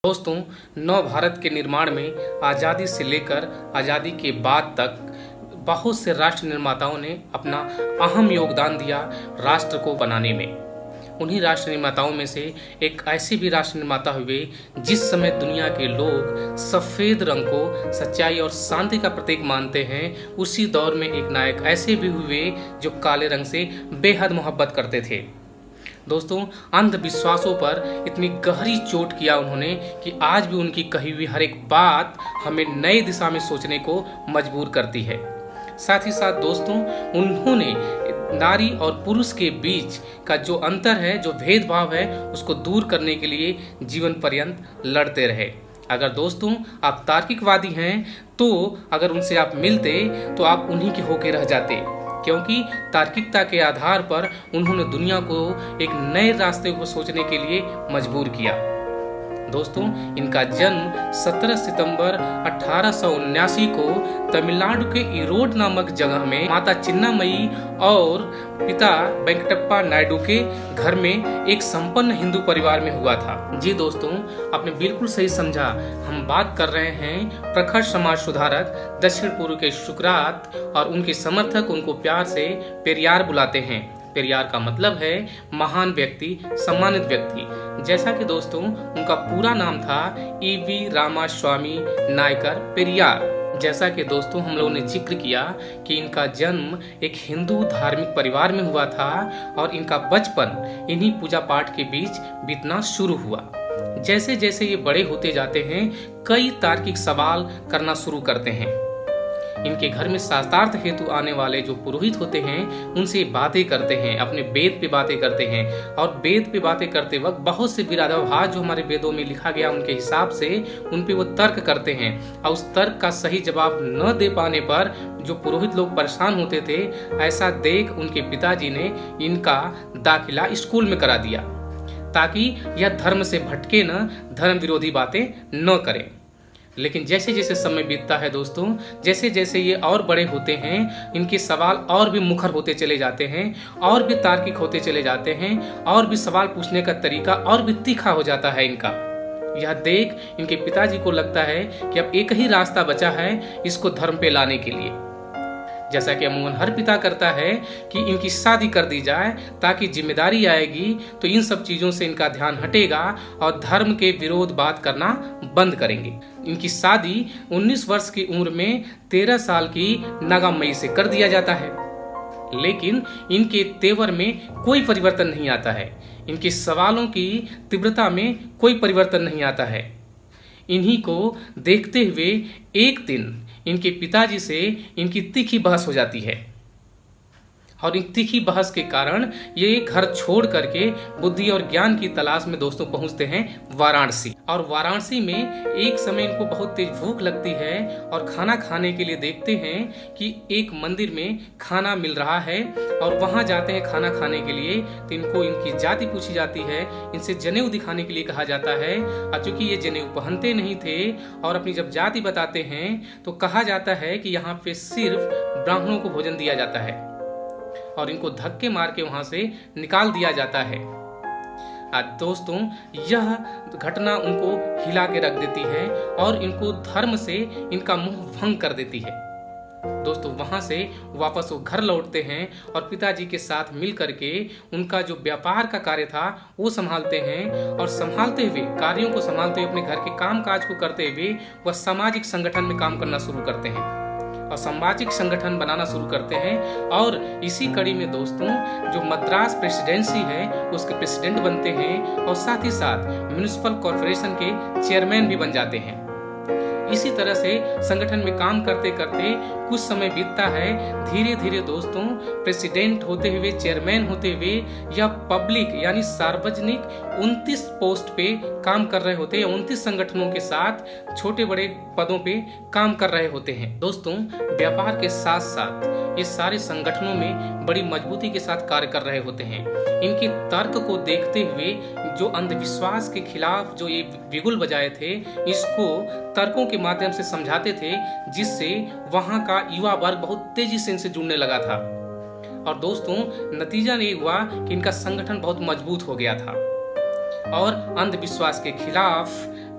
दोस्तों, नव भारत के निर्माण में आज़ादी से लेकर आज़ादी के बाद तक बहुत से राष्ट्र निर्माताओं ने अपना अहम योगदान दिया राष्ट्र को बनाने में। उन्हीं राष्ट्र निर्माताओं में से एक ऐसे भी राष्ट्र निर्माता हुए जिस समय दुनिया के लोग सफ़ेद रंग को सच्चाई और शांति का प्रतीक मानते हैं, उसी दौर में एक नायक ऐसे भी हुए जो काले रंग से बेहद मोहब्बत करते थे। दोस्तों, अंधविश्वासों पर इतनी गहरी चोट किया उन्होंने कि आज भी उनकी कही हुई हर एक बात हमें नई दिशा में सोचने को मजबूर करती है। साथ ही साथ दोस्तों, उन्होंने नारी और पुरुष के बीच का जो अंतर है, जो भेदभाव है, उसको दूर करने के लिए जीवन पर्यंत लड़ते रहे। अगर दोस्तों आप तार्किकवादी हैं तो अगर उनसे आप मिलते तो आप उन्हीं के होके रह जाते, क्योंकि तार्किकता के आधार पर उन्होंने दुनिया को एक नए रास्ते को सोचने के लिए मजबूर किया। दोस्तों, इनका जन्म 17 सितंबर 1879 को तमिलनाडु के ईरोड नामक जगह में माता चिन्नामयी और पिता वेंकटप्पा नायडू के घर में एक संपन्न हिंदू परिवार में हुआ था। जी दोस्तों, आपने बिल्कुल सही समझा। हम बात कर रहे हैं प्रखर समाज सुधारक दक्षिण पूर्व के सुकरात, और उनके समर्थक उनको प्यार से पेरियार बुलाते हैं। पेरियार का मतलब है महान व्यक्ति, सम्मानित व्यक्ति। जैसा कि दोस्तों उनका पूरा नाम था ईवी रामास्वामी नायकर पेरियार। जैसा कि दोस्तों हम लोगों ने जिक्र किया कि इनका जन्म एक हिंदू धार्मिक परिवार में हुआ था और इनका बचपन इन्हीं पूजा पाठ के बीच बीतना शुरू हुआ। जैसे जैसे ये बड़े होते जाते हैं, कई तार्किक सवाल करना शुरू करते हैं। इनके घर में शास्त्रार्थ हेतु आने वाले जो पुरोहित होते हैं उनसे बातें करते हैं, अपने वेद पे बातें करते हैं, और वेद पे बातें करते वक्त बहुत से विरोधाभास जो हमारे वेदों में लिखा गया उनके हिसाब से उन पे वो तर्क करते हैं, और उस तर्क का सही जवाब न दे पाने पर जो पुरोहित लोग परेशान होते थे, ऐसा देख उनके पिताजी ने इनका दाखिला स्कूल में करा दिया ताकि यह धर्म से भटके न, धर्म विरोधी बातें न करें। लेकिन जैसे जैसे समय बीतता है दोस्तों, जैसे जैसे ये और बड़े होते हैं, इनके सवाल और भी मुखर होते चले जाते हैं, और भी तार्किक होते चले जाते हैं, और भी सवाल पूछने का तरीका और भी तीखा हो जाता है इनका। यह देख इनके पिताजी को लगता है कि अब एक ही रास्ता बचा है इसको धर्म पे लाने के लिए। जैसा कि अमूमन हर पिता करता है कि इनकी शादी कर दी जाए, ताकि जिम्मेदारी आएगी तो इन सब चीज़ों से इनका ध्यान हटेगा और धर्म के विरोध बात करना बंद करेंगे। इनकी शादी 19 वर्ष की उम्र में 13 साल की नागामयी से कर दिया जाता है, लेकिन इनके तेवर में कोई परिवर्तन नहीं आता है, इनके सवालों की तीव्रता में कोई परिवर्तन नहीं आता है। इन्हीं को देखते हुए एक दिन इनके पिताजी से इनकी तीखी बहस हो जाती है, और इन तीखी बहस के कारण ये घर छोड़ करके बुद्धि और ज्ञान की तलाश में दोस्तों पहुंचते हैं वाराणसी। और वाराणसी में एक समय इनको बहुत तेज भूख लगती है और खाना खाने के लिए देखते हैं कि एक मंदिर में खाना मिल रहा है, और वहां जाते हैं खाना खाने के लिए। तो इनको इनकी जाति पूछी जाती है, इनसे जनेऊ दिखाने के लिए कहा जाता है, और चूंकि ये जनेऊ पहनते नहीं थे और अपनी जब जाति बताते हैं तो कहा जाता है कि यहाँ पे सिर्फ ब्राह्मणों को भोजन दिया जाता है, और इनको धक्के मार के वहां से निकाल दिया जाता है। दोस्तों, यह घटना उनको हिला के रख देती है और इनको धर्म से इनका मुंह भंग कर देती है। दोस्तों, वहां से वापस वो घर लौटते हैं और पिताजी के साथ मिल करके उनका जो व्यापार का कार्य था वो संभालते हैं, और संभालते हुए कार्यों को संभालते हुए अपने घर के काम काज को करते हुए वह सामाजिक संगठन में काम करना शुरू करते हैं और सामाजिक संगठन बनाना शुरू करते हैं। और इसी कड़ी में दोस्तों जो मद्रास प्रेसिडेंसी है उसके प्रेसिडेंट बनते हैं, और साथ ही साथ म्युनिसिपल कॉर्पोरेशन के चेयरमैन भी बन जाते हैं। इसी तरह से संगठन में काम करते करते कुछ समय बीतता है। धीरे धीरे दोस्तों प्रेसिडेंट होते हुए, चेयरमैन होते हुए, यह पब्लिक यानी सार्वजनिक 29 पोस्ट पे काम कर रहे होते हैं, 29 संगठनों के साथ छोटे बड़े पदों पे काम कर रहे होते हैं। दोस्तों, व्यापार के साथ साथ ये सारे संगठनों में बड़ी मजबूती के साथ कार्य कर रहे होते हैं। इनके तर्क को देखते हुए जो अंधविश्वास के खिलाफ जो ये बिगुल बजाए थे, इसको तर्कों के माध्यम से समझाते थे, जिससे वहां का युवा वर्ग बहुत तेजी से इनसे जुड़ने लगा था। और दोस्तों नतीजा ये हुआ कि इनका संगठन बहुत मजबूत हो गया था, और अंधविश्वास के खिलाफ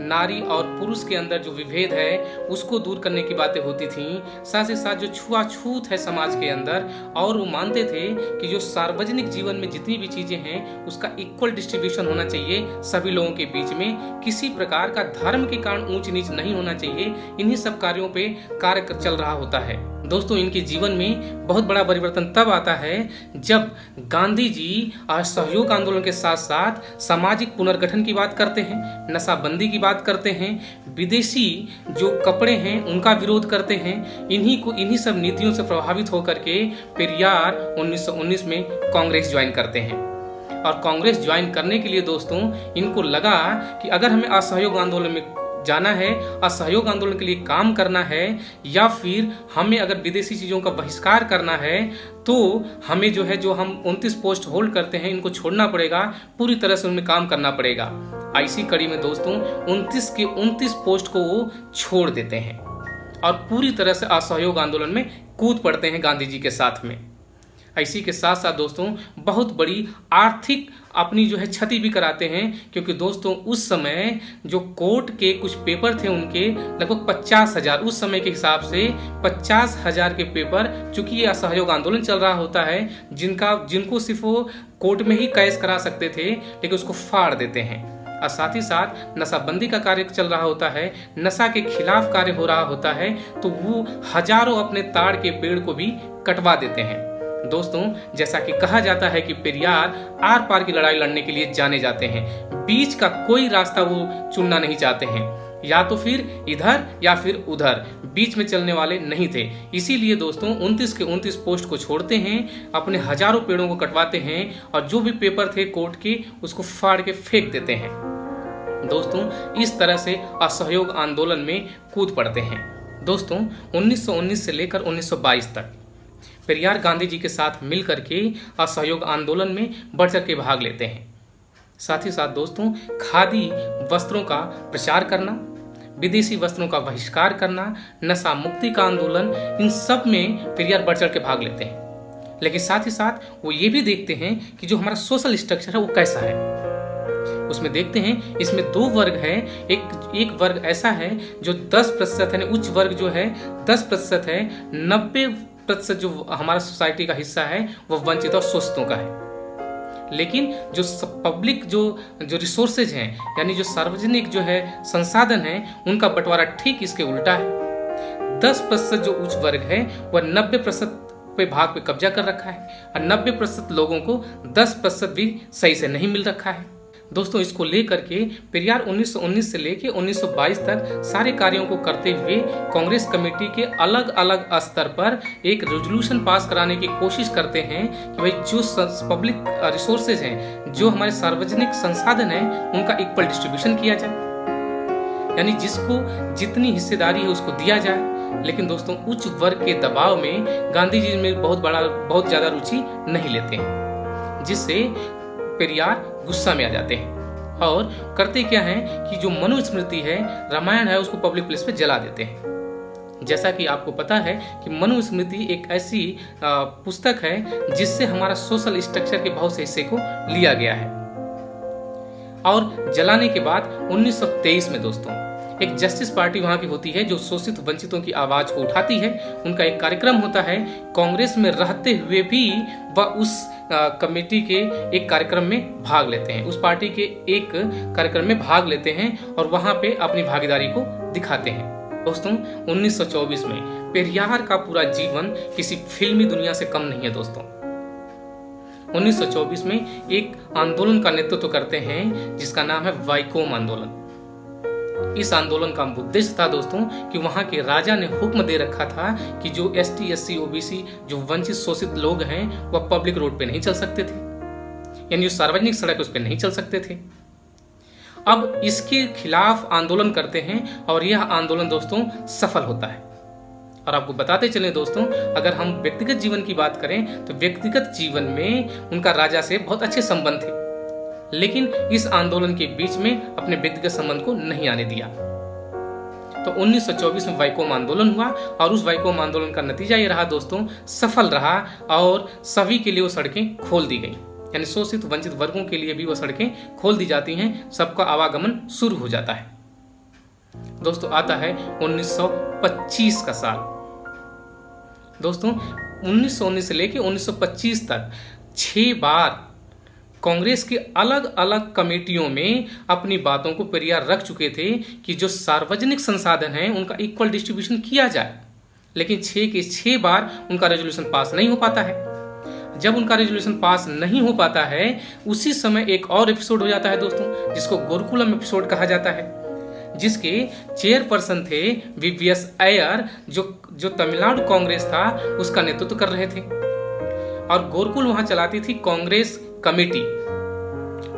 नारी और पुरुष के अंदर जो विभेद है उसको दूर करने की बातें होती थी। साथ ही साथ जो छुआछूत है समाज के अंदर, और वो मानते थे कि जो सार्वजनिक जीवन में जितनी भी चीजें हैं उसका इक्वल डिस्ट्रीब्यूशन होना चाहिए सभी लोगों के बीच में, किसी प्रकार का धर्म के कारण ऊंच नीच नहीं होना चाहिए। इन्हीं सब कार्यों पे कार्य चल रहा होता है। दोस्तों, इनके जीवन में बहुत बड़ा परिवर्तन तब आता है जब गांधी जी असहयोग आंदोलन के साथ साथ सामाजिक पुनर्गठन की बात करते हैं, नशाबंदी की बात करते हैं, विदेशी जो कपड़े हैं उनका विरोध करते हैं। इन्हीं सब नीतियों से प्रभावित होकर के पेरियार 1919 में कांग्रेस ज्वाइन करते हैं। और कांग्रेस ज्वाइन करने के लिए दोस्तों इनको लगा कि अगर हमें असहयोग आंदोलन में जाना है, असहयोग आंदोलन के लिए काम करना है, या फिर हमें अगर विदेशी चीजों का बहिष्कार करना है तो हमें जो हम 29 पोस्ट होल्ड करते हैं इनको छोड़ना पड़ेगा, पूरी तरह से उनमें काम करना पड़ेगा। ऐसी कड़ी में दोस्तों 29 के 29 पोस्ट को वो छोड़ देते हैं और पूरी तरह से असहयोग आंदोलन में कूद पड़ते हैं गांधी जी के साथ में। इसी के साथ साथ दोस्तों बहुत बड़ी आर्थिक अपनी क्षति भी कराते हैं, क्योंकि दोस्तों उस समय जो कोर्ट के कुछ पेपर थे उनके लगभग 50,000, उस समय के हिसाब से 50,000 के पेपर, चूंकि ये असहयोग आंदोलन चल रहा होता है जिनको सिर्फ वो कोर्ट में ही कैश करा सकते थे, लेकिन उसको फाड़ देते हैं। और साथ ही साथ नशाबंदी का कार्य चल रहा होता है, नशा के खिलाफ कार्य हो रहा होता है, तो वो हजारों अपने ताड़ के पेड़ को भी कटवा देते हैं। दोस्तों, जैसा कि कहा जाता है कि पेरियार आर पार की लड़ाई लड़ने के लिए जाने जाते हैं, बीच का कोई रास्ता वो चुनना नहीं चाहते हैं, या तो फिर इधर या फिर उधर, बीच में चलने वाले नहीं थे। इसीलिए दोस्तों 29 के 29 पोस्ट को छोड़ते हैं, अपने हजारों पेड़ों को कटवाते हैं और जो भी पेपर थे कोर्ट के उसको फाड़ के फेंक देते हैं। दोस्तों, इस तरह से असहयोग आंदोलन में कूद पड़ते हैं। दोस्तों, 1919 से लेकर 1922 तक पेरियार गांधी जी के साथ मिल करके असहयोग आंदोलन में बढ़ चढ़ के भाग लेते हैं। साथ ही साथ दोस्तों खादी वस्त्रों का प्रचार करना, विदेशी वस्त्रों का बहिष्कार करना, नशा मुक्ति का आंदोलन, इन सब में पेरियार बढ़ चढ़ के भाग लेते हैं। लेकिन साथ ही साथ वो ये भी देखते हैं कि जो हमारा सोशल स्ट्रक्चर है वो कैसा है। उसमें देखते हैं इसमें 2 वर्ग है। एक वर्ग ऐसा है जो 10% है, उच्च वर्ग जो है 10% है, 90% जो हमारा सोसाइटी का हिस्सा है वो वंचित और शोषितों का है। लेकिन जो पब्लिक जो रिसोर्सेज हैं, यानी जो सार्वजनिक जो है संसाधन है, उनका बंटवारा ठीक इसके उल्टा है। 10% जो उच्च वर्ग है वह 90% पे भाग पे कब्जा कर रखा है और 90% लोगों को 10% भी सही से नहीं मिल रखा है। दोस्तों, इसको लेकर के पेरियार 1919 से लेके 1922 तक सारे कार्यों को करते हुए कांग्रेस कमेटी के अलग अलग स्तर पर एक रेजोल्यूशन पास कराने की कोशिश करते हैं कि भाई जो पब्लिक रिसोर्सेज हैं, जो हमारे सार्वजनिक संसाधन हैं, उनका इक्वल डिस्ट्रीब्यूशन किया जाए, यानी जिसको जितनी हिस्सेदारी है उसको दिया जाए। लेकिन दोस्तों उच्च वर्ग के दबाव में गांधी जी में बहुत ज्यादा रुचि नहीं लेते हैं, जिससे पेरियार गुस्सा में आ जाते हैं और करते क्या है कि जो मनुस्मृति है, रामायण है, उसको पब्लिक प्लेस पे जला देते हैं। जैसा कि आपको पता है कि मनुस्मृति एक ऐसी पुस्तक है जिससे हमारा सोशल स्ट्रक्चर के बहुत से हिस्से को लिया गया है। और जलाने के बाद 1923 में दोस्तों एक जस्टिस पार्टी वहां की होती है जो शोषित वंचितों की आवाज को उठाती है। उनका एक कार्यक्रम होता है, कांग्रेस में रहते हुए भी वह उस कमेटी के एक कार्यक्रम में भाग लेते हैं, उस पार्टी के एक कार्यक्रम में भाग लेते हैं और वहां पे अपनी भागीदारी को दिखाते हैं। दोस्तों 1924 में पेरियार का पूरा जीवन किसी फिल्मी दुनिया से कम नहीं है। दोस्तों 1924 में एक आंदोलन का नेतृत्व करते हैं जिसका नाम है वाइकोम आंदोलन। इस आंदोलन का उद्देश्य था दोस्तों कि वहां के राजा ने हुक्म दे रखा था कि जो ST SC OBC जो वंचित शोषित लोग हैं वह पब्लिक रोड पे नहीं चल सकते थे, यानी जो सार्वजनिक सड़क उस पे नहीं चल सकते थे। अब इसके खिलाफ आंदोलन करते हैं और यह आंदोलन दोस्तों सफल होता है। और आपको बताते चलें दोस्तों, अगर हम व्यक्तिगत जीवन की बात करें तो व्यक्तिगत जीवन में उनका राजा से बहुत अच्छे संबंध थे, लेकिन इस आंदोलन के बीच में अपने व्यक्तिगत संबंध को नहीं आने दिया। तो 1924 में वाइकोम आंदोलन हुआ और उस वाइकोम आंदोलन का नतीजा ये रहा दोस्तों, सफल रहा और सभी के लिए वो सड़कें खोल दी गई, यानी शोषित वंचित वर्गों के लिए भी वो सड़कें खोल दी जाती हैं, सबका आवागमन शुरू हो जाता है। दोस्तों आता है 1925 का साल। दोस्तों 1919 से लेकर 1925 तक 6 बार कांग्रेस की अलग अलग कमेटियों में अपनी बातों को पेरियार रख चुके थे कि जो सार्वजनिक संसाधन हैं उनका इक्वल डिस्ट्रीब्यूशन किया जाए, लेकिन 6 के 6 बार उनका रेजोल्यूशन पास नहीं हो पाता है। जब उनका रेजोल्यूशन पास नहीं हो पाता है, उसी समय एक और एपिसोड हो जाता है दोस्तों, जिसको गोरकुलम एपिसोड कहा जाता है, जिसके चेयरपर्सन थे VVS अय्यर, जो तमिलनाडु कांग्रेस था उसका नेतृत्व कर रहे थे। और गोरकुल वहां चलाती थी कांग्रेस कमेटी,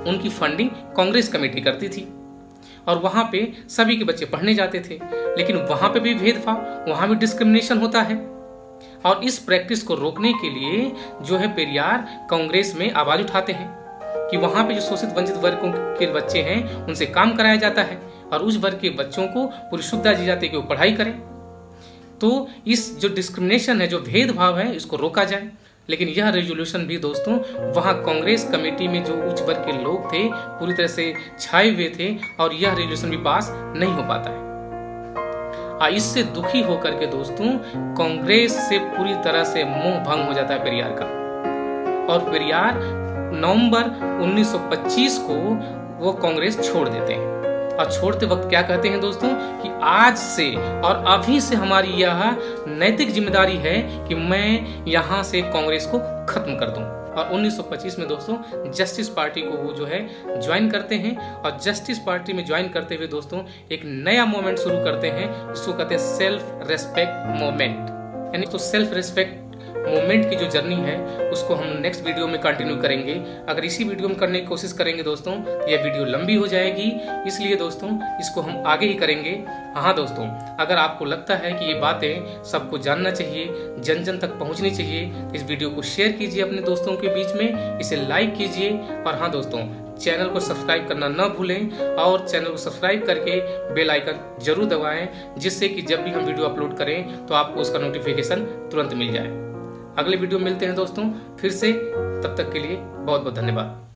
उनकी फंडिंग कांग्रेस कमेटी करती थी, और वहां पे सभी के बच्चे पढ़ने जाते थे। लेकिन वहां पे भी भेदभाव, वहां भी डिस्क्रिमिनेशन होता है। और इस प्रैक्टिस को रोकने के लिए जो है पेरियार कांग्रेस में आवाज उठाते हैं कि वहां पे जो शोषित वंचित वर्गों के बच्चे हैं उनसे काम कराया जाता है, और उस वर्ग के बच्चों को पूरी सुविधा दी जाती है कि वो पढ़ाई करें। तो इस जो डिस्क्रिमिनेशन है, जो भेदभाव है, इसको रोका जाए। लेकिन यह रेजोल्यूशन भी दोस्तों वहां कांग्रेस कमेटी में जो उच्च वर्ग के लोग थे पूरी तरह से छाए हुए थे, और यह रेजोल्यूशन भी पास नहीं हो पाता है। इससे दुखी होकर के दोस्तों कांग्रेस से पूरी तरह से मोह भंग हो जाता है पेरियार का, और पेरियार नवंबर 1925 को वो कांग्रेस छोड़ देते हैं। और छोड़ते वक्त क्या कहते हैं दोस्तों कि आज से और अभी से हमारी यह नैतिक जिम्मेदारी है कि मैं यहां से कांग्रेस को खत्म कर दूं। और 1925 में दोस्तों जस्टिस पार्टी को वो जो है ज्वाइन करते हैं, और जस्टिस पार्टी में ज्वाइन करते हुए दोस्तों एक नया मूवमेंट शुरू करते हैं, जिसको कहते हैं सेल्फ रेस्पेक्ट मूवमेंट। यानी तो सेल्फ रेस्पेक्ट मूवमेंट की जो जर्नी है उसको हम नेक्स्ट वीडियो में कंटिन्यू करेंगे। अगर इसी वीडियो में करने की कोशिश करेंगे दोस्तों तो यह वीडियो लंबी हो जाएगी, इसलिए दोस्तों इसको हम आगे ही करेंगे। हाँ दोस्तों, अगर आपको लगता है कि ये बातें सबको जानना चाहिए, जन जन तक पहुंचनी चाहिए, तो इस वीडियो को शेयर कीजिए अपने दोस्तों के बीच में, इसे लाइक कीजिए। और हाँ दोस्तों, चैनल को सब्सक्राइब करना न भूलें, और चैनल को सब्सक्राइब करके बेल आइकन जरूर दबाएं, जिससे कि जब भी हम वीडियो अपलोड करें तो आपको उसका नोटिफिकेशन तुरंत मिल जाए। अगले वीडियो में मिलते हैं दोस्तों फिर से, तब तक के लिए बहुत बहुत धन्यवाद।